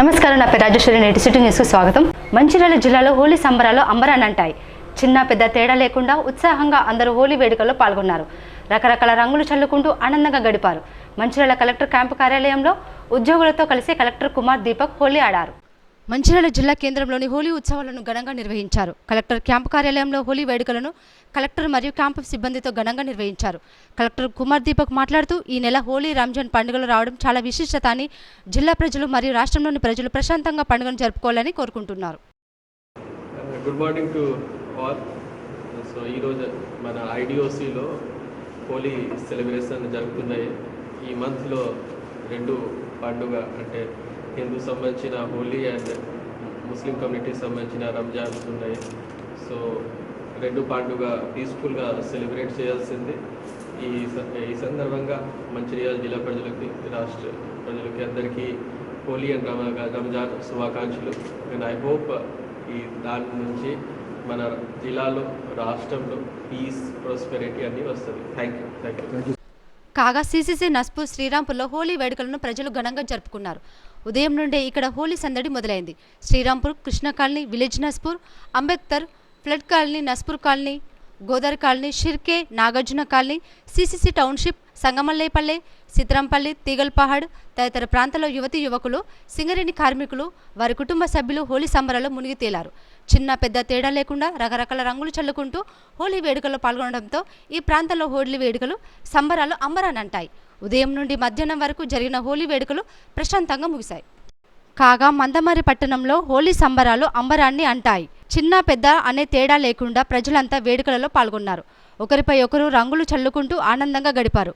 నమస్కారం, నా పేరు రాజేశ్వరి. నేటి సిటీ న్యూస్కు స్వాగతం. మంచిర్యాల జిల్లాలో హోలీ సంబరాలు అంబరానంటాయి. చిన్న పెద్ద తేడా లేకుండా ఉత్సాహంగా అందరూ హోలీ వేడుకల్లో పాల్గొన్నారు. రకరకాల రంగులు చల్లుకుంటూ ఆనందంగా గడిపారు. మంచిర్యాల కలెక్టర్ క్యాంపు కార్యాలయంలో ఉద్యోగులతో కలిసి కలెక్టర్ కుమార్ దీపక్ హోలీ ఆడారు. మంచిర్యాల జిల్లా కేంద్రంలోని హోలీ ఉత్సవాలను ఘనంగా నిర్వహించారు. కలెక్టర్ క్యాంపు కార్యాలయంలో హోలీ వేడుకలను కలెక్టర్ మరియు క్యాంపు సిబ్బందితో ఘనంగా నిర్వహించారు. కలెక్టర్ కుమార్ దీపక్ మాట్లాడుతూ, ఈ నెల హోలీ, రంజాన్ పండుగలు రావడం చాలా విశిష్టత అని, జిల్లా ప్రజలు మరియు రాష్ట్రంలోని ప్రజలు ప్రశాంతంగా పండుగను జరుపుకోవాలని కోరుకుంటున్నారు. Good morning to all. So ఈరోజు మన ఐడిఓసిలో హోలీ సెలబ్రేషన్ జరుగుతున్నాయి. ఈ మంత్లో రెండు పండుగ అంటే హిందూ సంబంధించిన హోలీ అండ్ ముస్లిం కమ్యూనిటీకి సంబంధించిన రంజాన్ ఉన్నాయి. సో రెండు పండుగ పీస్ఫుల్గా సెలబ్రేట్ చేయాల్సింది. ఈ సందర్భంగా మంచిర్యాల జిల్లా ప్రజలకి, రాష్ట్ర ప్రజలకి అందరికీ హోలీ అండ్ రంజాన్ శుభాకాంక్షలు. అండ్ ఐ హోప్ ఈ దాని నుంచి మన జిల్లాలో, రాష్ట్రంలో పీస్, ప్రాస్పెరిటీ అన్నీ వస్తుంది. Thank you. కాగా సిసిసి నస్పూర్ శ్రీరాంపూర్లో హోలీ వేడుకలను ప్రజలు ఘనంగా జరుపుకున్నారు. ఉదయం నుండే ఇక్కడ హోలీ సందడి మొదలైంది. Srirampur, Krishna colony, village Naspur, Ambedkar, flood colony, Naspur colony, Godavari colony, Shirke, Nagarjuna colony, CCC township, Sangamallepalle, Seetharampalli, Teegalpahad తదితర ప్రాంతాల్లో యువతీ యువకులు, సింగరేణి కార్మికులు, వారి కుటుంబ సభ్యులు హోలీ సంబరాల్లో మునిగి తేలారు. చిన్న పెద్ద తేడా లేకుండా రకరకాల రంగులు చల్లుకుంటూ హోలీ వేడుకల్లో పాల్గొనడంతో ఈ ప్రాంతంలో హోలీ వేడుకలు సంబరాలు అంబరానంటాయి. ఉదయం నుండి మధ్యాహ్నం వరకు జరిగిన హోలీ వేడుకలు ప్రశాంతంగా ముగిశాయి. కాగా మందమర్రి పట్టణంలో హోలీ సంబరాలు అంబరాన్ని అంటాయి. చిన్న పెద్ద అనే తేడా లేకుండా ప్రజలంతా వేడుకలలో పాల్గొన్నారు. ఒకరిపై ఒకరు రంగులు చల్లుకుంటూ ఆనందంగా గడిపారు.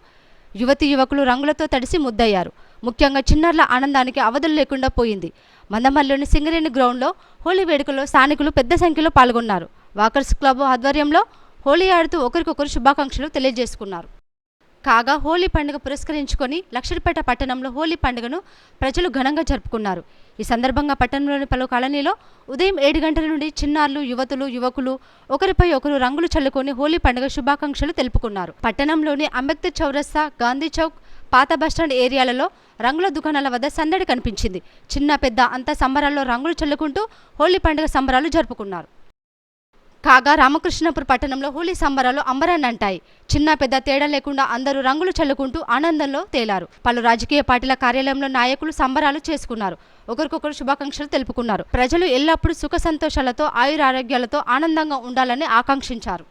యువతీ యువకులు రంగులతో తడిసి ముద్దయ్యారు. ముఖ్యంగా చిన్నారుల ఆనందానికి అవధులు లేకుండా పోయింది. మందమర్రిలోని సింగరేణి గ్రౌండ్లో హోలీ వేడుకల్లో స్థానికులు పెద్ద సంఖ్యలో పాల్గొన్నారు. వాకర్స్ క్లబ్ ఆధ్వర్యంలో హోలీ ఆడుతూ ఒకరికొకరు శుభాకాంక్షలు తెలియజేసుకున్నారు. కాగా హోలీ పండుగ పురస్కరించుకొని లక్షడిపేట పట్టణంలో హోలీ పండుగను ప్రజలు ఘనంగా జరుపుకున్నారు. ఈ సందర్భంగా పట్టణంలోని పలు కాలనీలో ఉదయం 7 గంటల నుండి చిన్నారులు, యువతులు, యువకులు ఒకరిపై ఒకరు రంగులు చల్లుకొని హోలీ పండుగ శుభాకాంక్షలు తెలుపుకున్నారు. పట్టణంలోని అంబేద్కర్ చౌరస్తా, గాంధీ చౌక్, పాత బస్టాండ్ ఏరియాలలో రంగుల దుకాణాల వద్ద సందడి కనిపించింది. చిన్న పెద్ద అంతా సంబరాల్లో రంగులు చల్లుకుంటూ హోలీ పండుగ సంబరాలు జరుపుకున్నారు. కాగా రామకృష్ణపూర్ పట్టణంలో హోలీ సంబరాలు అంబరానంటాయి. చిన్న పెద్ద తేడా లేకుండా అందరూ రంగులు చల్లుకుంటూ ఆనందంలో తేలారు. పలు రాజకీయ పార్టీల కార్యాలయంలో నాయకులు సంబరాలు చేసుకున్నారు. ఒకరికొకరు శుభాకాంక్షలు తెలుపుకున్నారు. ప్రజలు ఎల్లప్పుడూ సుఖ సంతోషాలతో, ఆయురారోగ్యాలతో ఆనందంగా ఉండాలని ఆకాంక్షించారు.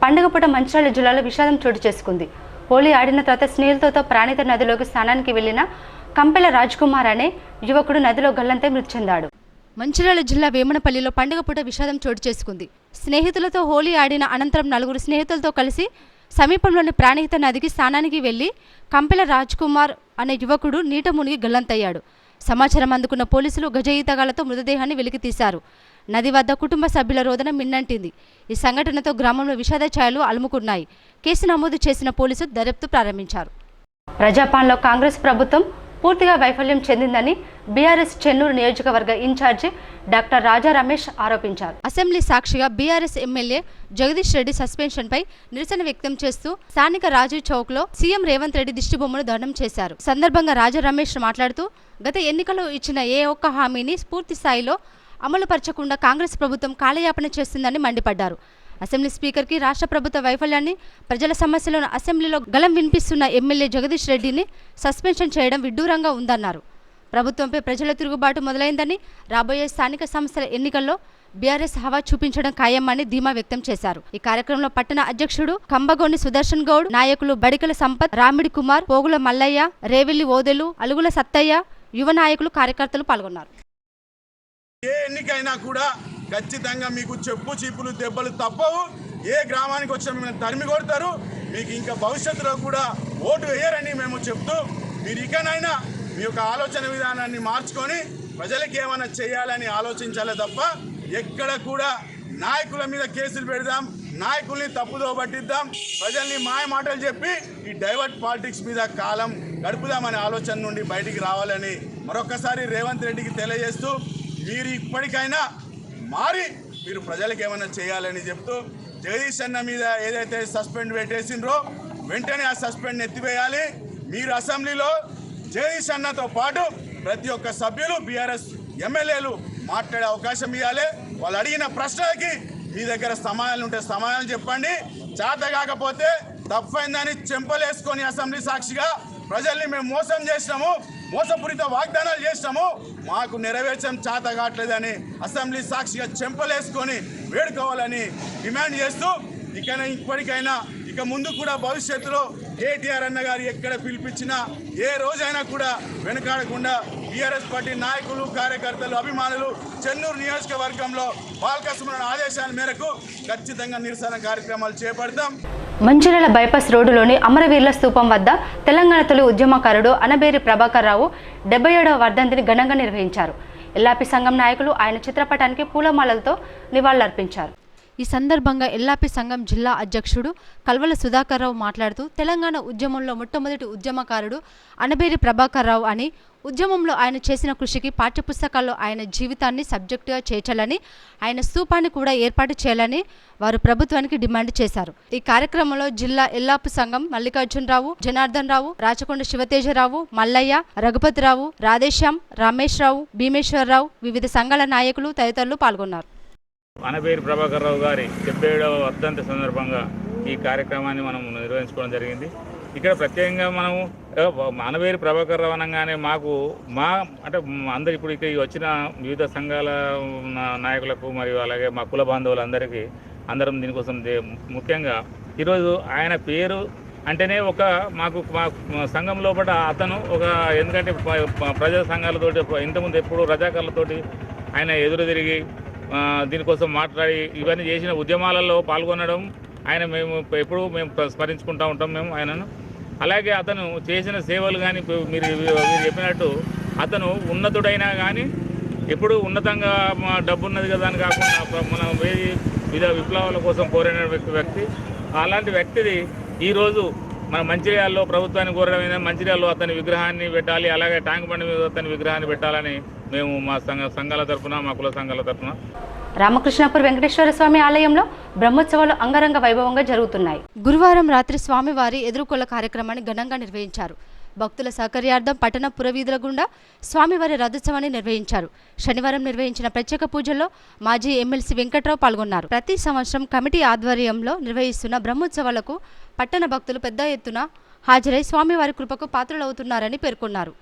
పండుగ పూట మంచిర్యాల జిల్లాలో విషాదం చోటు చేసుకుంది. హోలీ ఆడిన తర్వాత స్నేహితులతో ప్రాణిత నదిలోకి స్నానానికి వెళ్లిన కంపెల రాజ్ కుమార్ అనే యువకుడు నదిలో గల్లంతై మృతి చెందాడు. మంచిర్యాల జిల్లా వేమనపల్లిలో పండుగ పూట విషాదం చోటు చేసుకుంది. స్నేహితులతో హోలీ ఆడిన అనంతరం నలుగురు స్నేహితులతో కలిసి సమీపంలోని ప్రాణహిత నదికి స్నానానికి వెళ్లి కంపెల రాజ్ కుమార్ అనే యువకుడు నీట మునిగి గల్లంతయ్యాడు. సమాచారం అందుకున్న పోలీసులు గజ ఈతగాళ్లతో మృతదేహాన్ని వెలికితీశారు. నది వద్ద కుటుంబ సభ్యుల రోదన మిన్నంటింది. ఈ సంఘటనతో గ్రామంలో విషాద ఛాయలు అలుముకున్నాయి. కేసు నమోదు చేసిన పోలీసులు దర్యాప్తు ప్రారంభించారు. ప్రజాపాలనలో కాంగ్రెస్ ప్రభుత్వం పూర్తిగా వైఫల్యం చెందిందని బీఆర్ఎస్ చెన్నూరు నియోజకవర్గ ఇన్ఛార్జి డాక్టర్ రాజా రమేష్ ఆరోపించారు. అసెంబ్లీ సాక్షిగా బీఆర్ఎస్ ఎమ్మెల్యే జగదీష్ రెడ్డి సస్పెన్షన్పై నిరసన వ్యక్తం చేస్తూ స్థానిక రాజీవ్ చౌక్లో సీఎం రేవంత్ రెడ్డి దిష్టిబొమ్మను దహనం చేశారు. సందర్భంగా రాజా రమేష్ మాట్లాడుతూ, గత ఎన్నికల్లో ఇచ్చిన ఏ ఒక్క హామీని పూర్తి స్థాయిలో అమలుపరచకుండా కాంగ్రెస్ ప్రభుత్వం కాలయాపన చేస్తుందని మండిపడ్డారు. అసెంబ్లీ స్పీకర్కి రాష్ట్ర ప్రభుత్వ వైఫల్యాన్ని, ప్రజల సమస్యలను అసెంబ్లీలో గలం వినిపిస్తున్న ఎమ్మెల్యే జగదీష్ రెడ్డిని సస్పెన్షన్ చేయడం విడ్డూరంగా ఉందన్నారు. ప్రభుత్వంపై ప్రజల తిరుగుబాటు మొదలైందని, రాబోయే స్థానిక సంస్థల ఎన్నికల్లో బీఆర్ఎస్ హవా చూపించడం ఖాయమని ధీమా వ్యక్తం చేశారు. ఈ కార్యక్రమంలో పట్టణ అధ్యక్షుడు కంబగోని సుదర్శన్ గౌడ్, నాయకులు బడికల సంపత్, రామిడి కుమార్, పోగుల మల్లయ్య, రేవిల్లి ఓదెలు, అలుగుల సత్తయ్య, యువ నాయకులు, కార్యకర్తలు పాల్గొన్నారు. ఏ ఎన్నికైనా కూడా ఖచ్చితంగా మీకు చెప్పు చీపులు దెబ్బలు తప్పవు. ఏ గ్రామానికి వచ్చినా మిమ్మల్ని తరిమి కొడతారు. మీకు ఇంకా భవిష్యత్తులో కూడా ఓటు వేయరని మేము చెప్తూ, మీరు ఇకనైనా మీ యొక్క ఆలోచన విధానాన్ని మార్చుకొని ప్రజలకి ఏమైనా చేయాలని ఆలోచించాలే తప్ప ఎక్కడ కూడా నాయకుల మీద కేసులు పెడదాం, నాయకుల్ని తప్పుదో పట్టిద్దాం, ప్రజల్ని మాయ మాటలు చెప్పి ఈ డైవర్ట్ పాలిటిక్స్ మీద కాలం గడుపుదామనే ఆలోచన నుండి బయటికి రావాలని మరొకసారి రేవంత్ రెడ్డికి తెలియజేస్తూ, మీరు ఇప్పటికైనా మారి మీరు ప్రజలకు ఏమైనా చేయాలని చెప్తూ, జగదీష్ అన్న మీద ఏదైతే సస్పెండ్ పెట్టేసిండ్రో వెంటనే ఆ సస్పెండ్ ఎత్తివేయాలి. మీరు అసెంబ్లీలో జగదీష్ అన్నతో పాటు ప్రతి ఒక్క సభ్యులు బీఆర్ఎస్ ఎమ్మెల్యేలు మాట్లాడే అవకాశం ఇవ్వాలి. వాళ్ళు అడిగిన ప్రశ్నలకి మీ దగ్గర సమాధానాలు ఉంటే సమాధానం చెప్పండి. చేత కాకపోతే తప్పైందని చెంపలేసుకొని అసెంబ్లీ సాక్షిగా ప్రజల్ని మేము మోసం చేసినాము, మోసపూరిత వాగ్దానాలు చేసినాము, మాకు నెరవేర్చడం చేత కావట్లేదని అసెంబ్లీ సాక్షిగా చెంపలేసుకొని వేడుకోవాలని డిమాండ్ చేస్తూ ఇప్పటికైనా ఇక ముందు కూడా భవిష్యత్తులో కేటీఆర్ అన్న గారు ఎక్కడ పిలిపించినా ఏ రోజైనా కూడా వెనకాడకుండా టీఆర్ఎస్ పార్టీ నాయకులు, కార్యకర్తలు, అభిమానులు చెన్నూరు నియోజకవర్గంలో బాలకృష్ణ ఆదేశాల మేరకు ఖచ్చితంగా నిరసన కార్యక్రమాలు చేపడతాం. మంచిర్యాల బైపాస్ రోడ్డులోని అమరవీరుల స్తూపం వద్ద తెలంగాణ తొలి ఉద్యమకారుడు అనబేరి ప్రభాకర్ రావు 77వ వర్ధంతిని ఘనంగా నిర్వహించారు. ఎల్లాపి సంఘం నాయకులు ఆయన చిత్రపటానికి పూలమాలలతో నివాళులర్పించారు. ఈ సందర్భంగా ఎల్లాపి సంఘం జిల్లా అధ్యక్షుడు కల్వల సుధాకర్ రావు మాట్లాడుతూ తెలంగాణ ఉద్యమంలో మొట్టమొదటి ఉద్యమకారుడు అనబేరి ప్రభాకర్ రావు అని, ఉద్యమంలో ఆయన చేసిన కృషికి పాఠ్యపుస్తకాల్లో ఆయన జీవితాన్ని సబ్జెక్టుగా చేర్చాలని, ఆయన స్తూపాన్ని కూడా ఏర్పాటు చేయాలని వారు ప్రభుత్వానికి డిమాండ్ చేశారు. ఈ కార్యక్రమంలో జిల్లా ఎల్లాపి సంఘం మల్లికార్జునరావు, జనార్దన్ రావు, రాచకొండ శివతేజరావు, మల్లయ్య, రఘుపతిరావు, రాధేశ్యాం, రమేష్ రావు, భీమేశ్వరరావు, వివిధ సంఘాల నాయకులు తదితరులు పాల్గొన్నారు. అనబేరి ప్రభాకర్ రావు గారి 77వ వర్ధంతి సందర్భంగా ఈ కార్యక్రమాన్ని మనం నిర్వహించుకోవడం జరిగింది. ఇక్కడ ప్రత్యేకంగా మనము అనబేరి ప్రభాకర్ రావు అనగానే అంటే అందరు ఇప్పుడు ఇక్కడ వచ్చిన వివిధ సంఘాల నాయకులకు మరియు అలాగే మా కుల బాంధవులందరికీ అందరం దీనికోసం ముఖ్యంగా ఈరోజు ఆయన పేరు అంటేనే మా సంఘం లోపల అతను ఎందుకంటే ప్రజా సంఘాలతోటి ఇంతకుముందు ఎప్పుడు రజాకారులతోటి ఆయన ఎదురు తిరిగి దీనికోసం మాట్లాడి ఇవన్నీ చేసిన ఉద్యమాలలో పాల్గొనడం మేము స్మరించుకుంటూ ఉంటాం మేము ఆయనను. అలాగే అతను చేసిన సేవలు కానీ మీరు చెప్పినట్టు అతను ఉన్నతుడైనా కానీ ఎప్పుడు ఉన్నతంగా డబ్బు ఉన్నది కదా అని కాకుండా మన వివిధ విప్లవాల కోసం కోరిన వ్యక్తి. అలాంటి వ్యక్తిది ఈరోజు మన మంచిర్యాలలో ప్రభుత్వాన్ని కోరడం, మంచిర్యాలలో అతని విగ్రహాన్ని పెట్టాలి, అలాగే ట్యాంక్ బండి మీద అతని విగ్రహాన్ని పెట్టాలని మేము మా సంఘాల తరఫున, మా కుల సంఘాల తరఫున. రామకృష్ణాపూర్ వెంకటేశ్వర స్వామి ఆలయంలో బ్రహ్మోత్సవాలు అంగరంగ వైభవంగా జరుగుతున్నాయి. గురువారం రాత్రి స్వామివారి ఎదుర్కొల కార్యక్రమాన్ని ఘనంగా నిర్వహించారు. భక్తుల సౌకర్యార్థం పట్టణ పురవీధుల గుండా స్వామివారి రథోత్సవాన్ని నిర్వహించారు. శనివారం నిర్వహించిన ప్రత్యేక పూజల్లో మాజీ ఎమ్మెల్సీ వెంకట్రావు పాల్గొన్నారు. ప్రతి సంవత్సరం కమిటీ ఆధ్వర్యంలో నిర్వహిస్తున్న బ్రహ్మోత్సవాలకు పట్టణ భక్తులు పెద్ద ఎత్తున హాజరై స్వామివారి కృపకు పాత్రలవుతున్నారని పేర్కొన్నారు.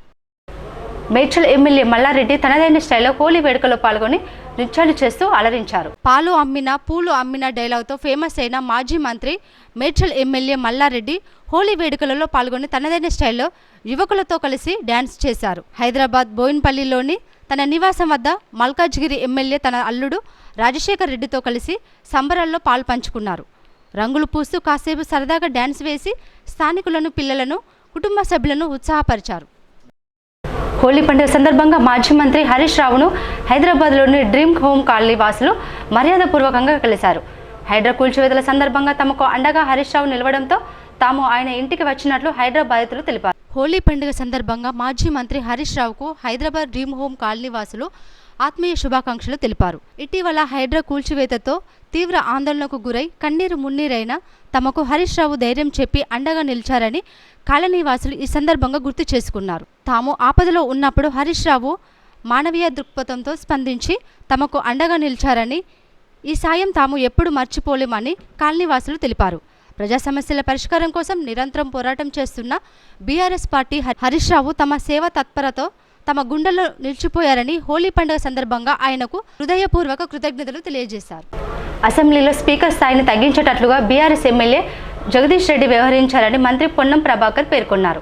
మేడ్చల్ ఎమ్మెల్యే మల్లారెడ్డి తనదైన స్టైల్లో హోలీ వేడుకలో పాల్గొని నృత్యాలు చేస్తూ అలరించారు. పాలు అమ్మిన పూలు అమ్మిన డైలాగ్తో ఫేమస్ అయిన మాజీ మంత్రి మేడ్చల్ ఎమ్మెల్యే మల్లారెడ్డి హోలీ వేడుకలలో పాల్గొని తనదైన స్టైల్లో యువకులతో కలిసి డ్యాన్స్ చేశారు. హైదరాబాద్ బోయిన్పల్లిలోని తన నివాసం వద్ద మల్కాజ్గిరి ఎమ్మెల్యే తన అల్లుడు రాజశేఖర్ రెడ్డితో కలిసి సంబరాల్లో పాలు పంచుకున్నారు. రంగులు పూస్తూ కాసేపు సరదాగా డ్యాన్స్ వేసి స్థానికులను, పిల్లలను, కుటుంబ సభ్యులను ఉత్సాహపరిచారు. హోలీ పండుగ సందర్భంగా మాజీ మంత్రి హరీష్ రావును హైదరాబాద్లోని డ్రీమ్ హోమ్ కాలనీ వాసులు మర్యాదపూర్వకంగా కలిశారు. హైడ్రా కూల్చివేతల సందర్భంగా తమకు అండగా హరీష్ రావు నిలవడంతో తాము ఆయన ఇంటికి వచ్చినట్లు హైదరాబాద్ బాధితులు తెలిపారు. హోలీ పండుగ సందర్భంగా మాజీ మంత్రి హరీష్ రావుకు హైదరాబాద్ డ్రీమ్ హోమ్ కాలనీ వాసులు ఆత్మీయ శుభాకాంక్షలు తెలిపారు. ఇటీవల హైడ్రా కూల్చివేతతో తీవ్ర ఆందోళనకు గురై కన్నీరు మున్నీరైన తమకు హరీష్ రావు ధైర్యం చెప్పి అండగా నిలిచారని కాలనీవాసులు ఈ సందర్భంగా గుర్తు చేసుకున్నారు. తాము ఆపదలో ఉన్నప్పుడు హరీష్ రావు మానవీయ దృక్పథంతో స్పందించి తమకు అండగా నిలిచారని, ఈ సాయం తాము ఎప్పుడు మర్చిపోలేమని కాలనీవాసులు తెలిపారు. ప్రజా సమస్యల పరిష్కారం కోసం నిరంతరం పోరాటం చేస్తున్న బీఆర్ఎస్ పార్టీ హరీష్ రావు తమ సేవ తత్పరతో తమ గుండెల్లో నిలిచిపోయారని హోలీ పండుగ సందర్భంగా ఆయనకు హృదయపూర్వక కృతజ్ఞతలు తెలియజేశారు. అసెంబ్లీలో స్పీకర్ స్థాయిని తగ్గించేటట్లుగా బీఆర్ఎస్ ఎమ్మెల్యే జగదీష్ రెడ్డి వ్యవహరించారని మంత్రి పొన్నం ప్రభాకర్ పేర్కొన్నారు.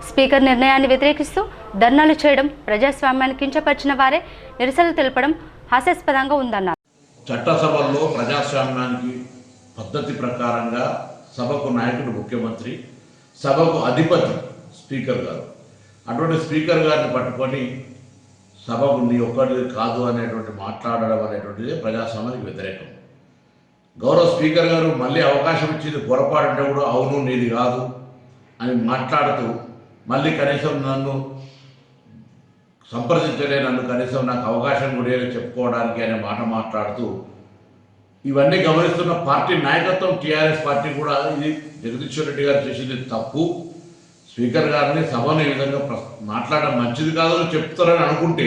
స్పీకర్ నిర్ణయాన్ని వ్యతిరేకిస్తూ ధర్నాలు చేయడం, ప్రజాస్వామ్యాన్ని కించపరిచిన వారే నిరసనలు తెలపడం హాస్యాస్పదంగా ఉందన్నారు. చట్టసభల్లో ప్రజాస్వామ్యానికి పద్ధతి ప్రకారంగా సభకు నాయకుడు ముఖ్యమంత్రి, సభకు అధిపతి స్పీకర్ గారు. అటువంటి స్పీకర్ గారిని పట్టుకొని సభకు నీ ఒక్కడిది కాదు అనేటువంటి మాట్లాడడం అనేటువంటిది ప్రజాస్వామ్యానికి వ్యతిరేకం. గౌరవ స్పీకర్ గారు మళ్ళీ అవకాశం ఇచ్చింది పొరపాటు కూడా అవును నీది కాదు అని మాట్లాడుతూ మళ్ళీ కనీసం నన్ను సంప్రదించలే, నన్ను కనీసం నాకు అవకాశం కూడా చెప్పుకోవడానికి అనే మాట మాట్లాడుతూ ఇవన్నీ గమనిస్తున్న పార్టీ నాయకత్వం టీఆర్ఎస్ పార్టీ కూడా ఇది జగదీశ్వర్ రెడ్డి గారు చేసింది తప్పు, స్పీకర్ గారిని సభను ఈ విధంగా మాట్లాడడం మంచిది కాదని చెప్తారని అనుకుంటే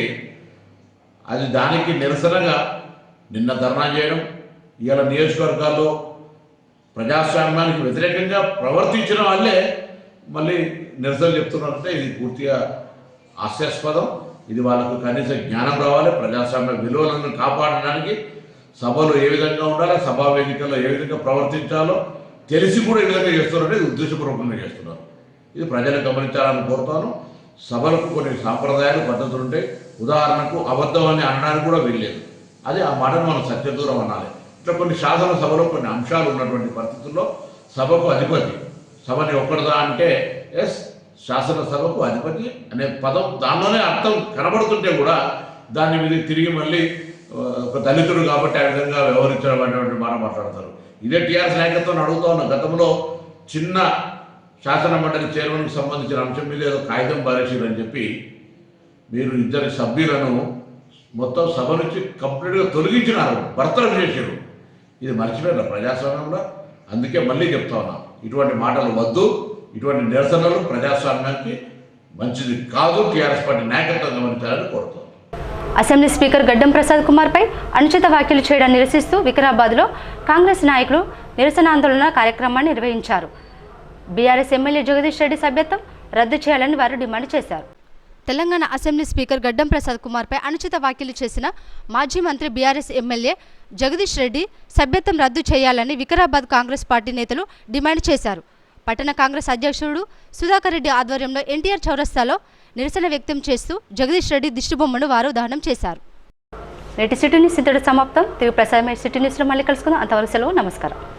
అది దానికి నిరసనగా నిన్న ధర్నా చేయడం, ఇవాళ నియోజకవర్గాల్లో ప్రజాస్వామ్యానికి వ్యతిరేకంగా ప్రవర్తించిన వాళ్ళే మళ్ళీ నిరసన చెప్తున్నారంటే ఇది పూర్తిగా హాస్యాస్పదం. ఇది వాళ్ళకు కనీస జ్ఞానం రావాలి. ప్రజాస్వామ్య విలువలను కాపాడడానికి సభలో ఏ విధంగా ఉండాలి, సభా వేదికల్లో ఏ విధంగా ప్రవర్తించాలో తెలిసి కూడా ఈ విధంగా చేస్తున్నారంటే ఇది ఉద్దేశపూర్వకంగా చేస్తున్నారు. ఇది ప్రజలు గమనించాలని కోరుతాను. సభలకు కొన్ని సాంప్రదాయాలు పద్ధతులు ఉంటాయి. ఉదాహరణకు అబద్ధం అని అనడానికి కూడా వీల్లేదు. అది ఆ మాటను మనం సత్యదూరం అనాలి. ఇట్లా కొన్ని శాసనసభలో కొన్ని అంశాలు ఉన్నటువంటి పరిస్థితుల్లో సభకు అధిపతి, సభని ఒక్కడదా అంటే ఎస్ శాసనసభకు అధిపతి అనే పదం దానిలోనే అర్థం కనబడుతుంటే కూడా దాని మీద తిరిగి మళ్ళీ ఒక దళితుడు కాబట్టి ఆ విధంగా వ్యవహరించడం అనేటువంటి మాట మాట్లాడతారు. ఇదే టీఆర్ఎస్ నాయకత్వాన్ని అడుగుతా ఉన్న గతంలో చిన్న శాసన మండలి చైర్మన్కి సంబంధించిన అంశం మీద ఏదో కాగితం పారేసారని చెప్పి మీరు ఇద్దరి సభ్యులను మొత్తం సభ నుంచి కంప్లీట్గా తొలగించినారు, భర్తలు చేశారు. ఇది మర్చిపోయిన ప్రజాస్వామ్యంలో. అందుకే మళ్ళీ చెప్తా ఉన్నా, ఇటువంటి మాటలు వద్దు. ఇటువంటి నిరసనలు ప్రజాస్వామ్యానికి మంచిది కాదు. టీఆర్ఎస్ పార్టీ నాయకత్వం గమనించాలని కోరుతాను. అసెంబ్లీ స్పీకర్ గడ్డం ప్రసాద్ కుమార్పై అనుచిత వ్యాఖ్యలు చేయడం నిరసిస్తూ వికారాబాద్లో కాంగ్రెస్ నాయకులు నిరసనాందోళన కార్యక్రమాన్ని నిర్వహించారు. బీఆర్ఎస్ ఎమ్మెల్యే జగదీష్ రెడ్డి సభ్యత్వం రద్దు చేయాలని వారు డిమాండ్ చేశారు. తెలంగాణ అసెంబ్లీ స్పీకర్ గడ్డం ప్రసాద్ కుమార్పై అనుచిత వ్యాఖ్యలు చేసిన మాజీ మంత్రి బీఆర్ఎస్ ఎమ్మెల్యే జగదీష్ రెడ్డి సభ్యత్వం రద్దు చేయాలని వికారాబాద్ కాంగ్రెస్ పార్టీ నేతలు డిమాండ్ చేశారు. పట్టణ కాంగ్రెస్ అధ్యక్షుడు సుధాకర్ రెడ్డి ఆధ్వర్యంలో ఎన్టీఆర్ చౌరస్తాలో నిరసన వ్యక్తం చేస్తూ జగదీష్ రెడ్డి దిష్టిబొమ్మను వారు దహనం చేశారు. నేటి సిటీ న్యూస్ ఇంతటితో సమాప్తం. తిరిగి ప్రసాదమైన సిటీ న్యూస్లో మళ్ళీ కలుసుకుందాం. అంతవరకు సెలవు. నమస్కారం.